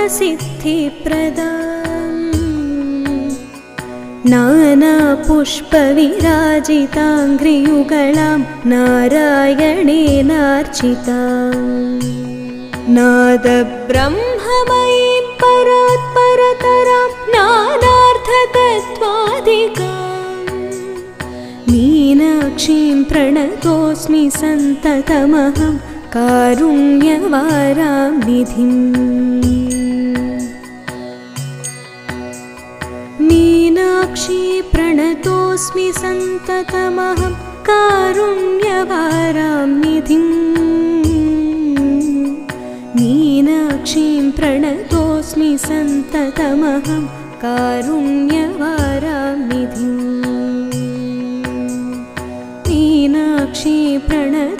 सर्वसिद्धिप्रदाम् नानापुष्पविराजिताङ्घ्रियुगलां नारायणेनार्चिताम् नादब्रह्ममयीं परात्परतरां नानार्थतत्त्वाधिकाम् मीनाक्षीं प्रणतोऽस्मि सन्ततमहं कारुण्यवारां निधिम् मीनाक्षी प्रणतोऽस्मि सन्ततमहं कारुण्यवारां निधिम् मीनाक्षीं प्रणतोऽस्मि सन्ततमहं कारुण्यवारां निधिम् मीनाक्षी प्रणतो